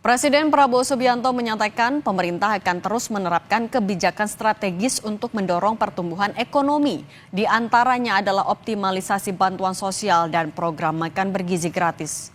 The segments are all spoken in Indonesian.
Presiden Prabowo Subianto menyatakan pemerintah akan terus menerapkan kebijakan strategis untuk mendorong pertumbuhan ekonomi. Di antaranya adalah optimalisasi bantuan sosial dan program makan bergizi gratis.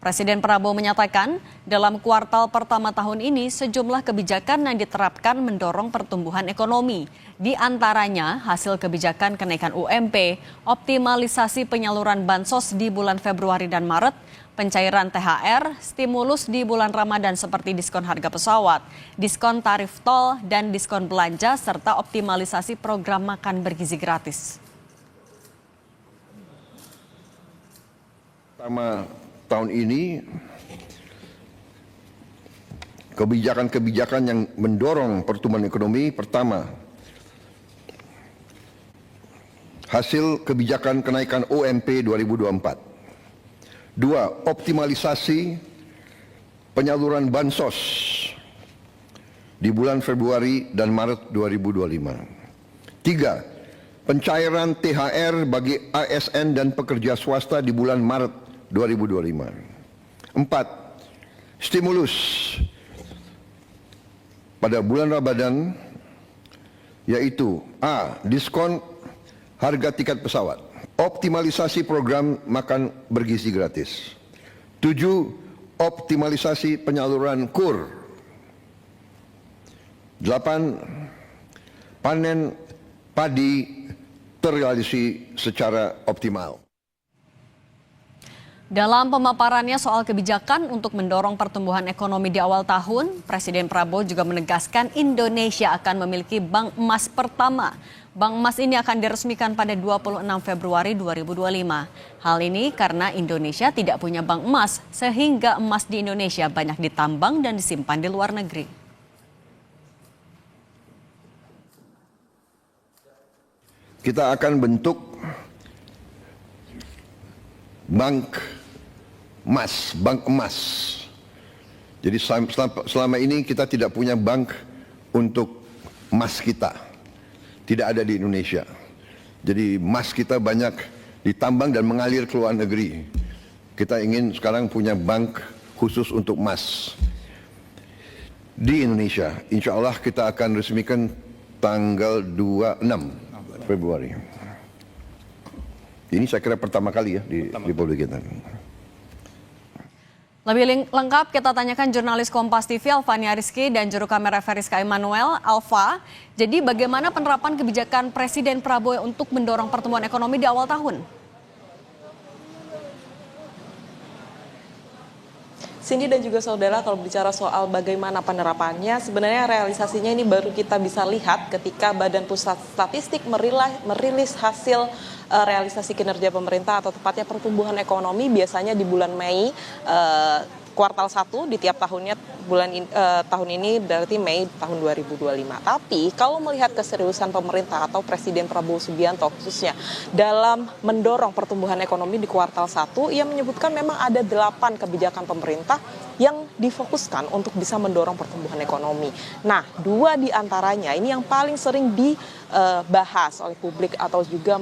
Presiden Prabowo menyatakan dalam kuartal pertama tahun ini sejumlah kebijakan yang diterapkan mendorong pertumbuhan ekonomi. Di antaranya hasil kebijakan kenaikan UMP, optimalisasi penyaluran bansos di bulan Februari dan Maret, pencairan THR, stimulus di bulan Ramadan seperti diskon harga pesawat, diskon tarif tol, dan diskon belanja, serta optimalisasi program makan bergizi gratis. Pertama tahun ini, kebijakan-kebijakan yang mendorong pertumbuhan ekonomi. Pertama, hasil kebijakan kenaikan UMP 2024. Dua, optimalisasi penyaluran bansos di bulan Februari dan Maret 2025. Tiga, pencairan THR bagi ASN dan pekerja swasta di bulan Maret 2025. Empat, stimulus pada bulan Ramadan, yaitu A, diskon harga tiket pesawat, optimalisasi program makan bergizi gratis. 7, optimalisasi penyaluran KUR. 8, panen padi terrealisasi secara optimal. Dalam pemaparannya soal kebijakan untuk mendorong pertumbuhan ekonomi di awal tahun, Presiden Prabowo juga menegaskan Indonesia akan memiliki bank emas pertama. Bank emas ini akan diresmikan pada 26 Februari 2025. Hal ini karena Indonesia tidak punya bank emas, sehingga emas di Indonesia banyak ditambang dan disimpan di luar negeri. Kita akan bentuk bank emas. Jadi selama ini kita tidak punya bank untuk emas kita. Tidak ada di Indonesia. Jadi emas kita banyak ditambang dan mengalir ke luar negeri. Kita ingin sekarang punya bank khusus untuk emas di Indonesia. Insya Allah kita akan resmikan tanggal 26 Februari. Ini saya kira pertama kali ya di Republik kita. Lebih lengkap kita tanyakan jurnalis Kompas TV Alfania Rizky dan juru kamera Feriska Emanuel. Alfa, jadi bagaimana penerapan kebijakan Presiden Prabowo untuk mendorong pertumbuhan ekonomi di awal tahun? Cindy dan juga saudara, kalau bicara soal bagaimana penerapannya, sebenarnya realisasinya ini baru kita bisa lihat ketika Badan Pusat Statistik merilis hasil realisasi kinerja pemerintah atau tepatnya pertumbuhan ekonomi biasanya di bulan Mei kuartal 1 di tiap tahunnya tahun ini berarti Mei tahun 2025. Tapi kalau melihat keseriusan pemerintah atau Presiden Prabowo Subianto khususnya dalam mendorong pertumbuhan ekonomi di kuartal 1, ia menyebutkan memang ada 8 kebijakan pemerintah yang difokuskan untuk bisa mendorong pertumbuhan ekonomi. Nah, 2 di antaranya ini yang paling sering dibahas oleh publik atau juga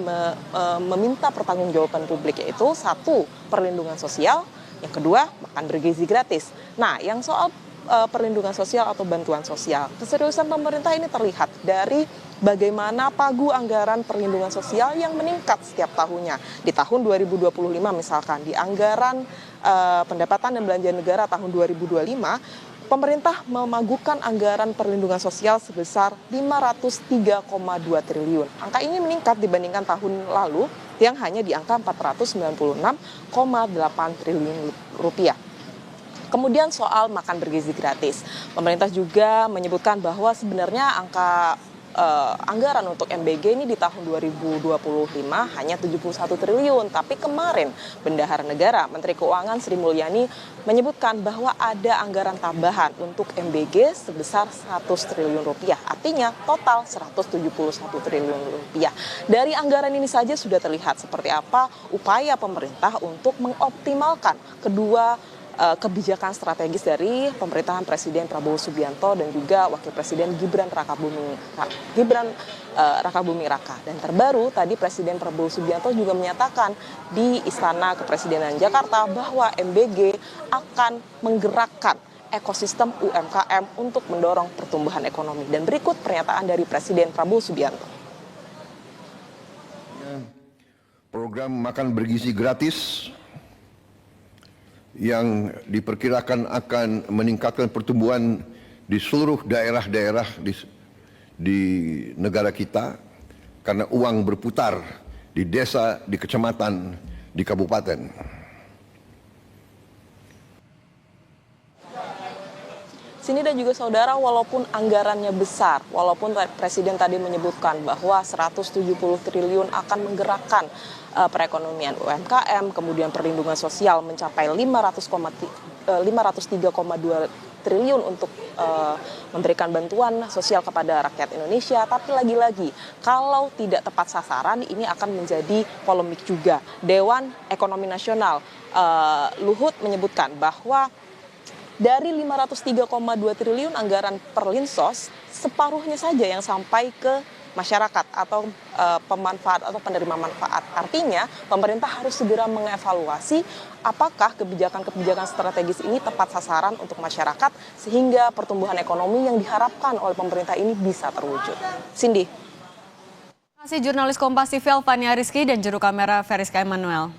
meminta pertanggungjawaban publik, yaitu 1, perlindungan sosial, yang kedua, makan bergizi gratis. Nah, yang soal perlindungan sosial atau bantuan sosial, keseriusan pemerintah ini terlihat dari bagaimana pagu anggaran perlindungan sosial yang meningkat setiap tahunnya. Di tahun 2025 misalkan, di anggaran pendapatan dan belanja negara tahun 2025, pemerintah memagukan anggaran perlindungan sosial sebesar 503,2 triliun. Angka ini meningkat dibandingkan tahun lalu yang hanya di angka 496,8 triliun rupiah. Kemudian soal makan bergizi gratis, pemerintah juga menyebutkan bahwa sebenarnya angka anggaran untuk MBG ini di tahun 2025 hanya 71 triliun. Tapi kemarin Bendahara Negara, Menteri Keuangan Sri Mulyani menyebutkan bahwa ada anggaran tambahan untuk MBG sebesar 100 triliun rupiah. Artinya total 171 triliun rupiah. Dari anggaran ini saja sudah terlihat seperti apa upaya pemerintah untuk mengoptimalkan kedua kebijakan strategis dari pemerintahan Presiden Prabowo Subianto dan juga Wakil Presiden Gibran Rakabuming Raka. Dan terbaru tadi Presiden Prabowo Subianto juga menyatakan di Istana Kepresidenan Jakarta bahwa MBG akan menggerakkan ekosistem UMKM untuk mendorong pertumbuhan ekonomi. Dan berikut pernyataan dari Presiden Prabowo Subianto. Program makan bergizi gratis yang diperkirakan akan meningkatkan pertumbuhan di seluruh daerah-daerah di negara kita karena uang berputar di desa, di kecamatan, di kabupaten. Sini dan juga saudara, walaupun anggarannya besar, walaupun Presiden tadi menyebutkan bahwa 170 triliun akan menggerakkan perekonomian UMKM, kemudian perlindungan sosial mencapai 503,2 triliun untuk memberikan bantuan sosial kepada rakyat Indonesia. Tapi lagi-lagi, kalau tidak tepat sasaran, ini akan menjadi polemik juga. Dewan Ekonomi Nasional Luhut menyebutkan bahwa dari 503,2 triliun anggaran Perlinsos, separuhnya saja yang sampai ke masyarakat atau pemanfaat atau penerima manfaat. Artinya, pemerintah harus segera mengevaluasi apakah kebijakan-kebijakan strategis ini tepat sasaran untuk masyarakat sehingga pertumbuhan ekonomi yang diharapkan oleh pemerintah ini bisa terwujud. Cindy. Terima kasih jurnalis Kompas TV Fania Rizky dan juru kamera Feriska Emmanuel.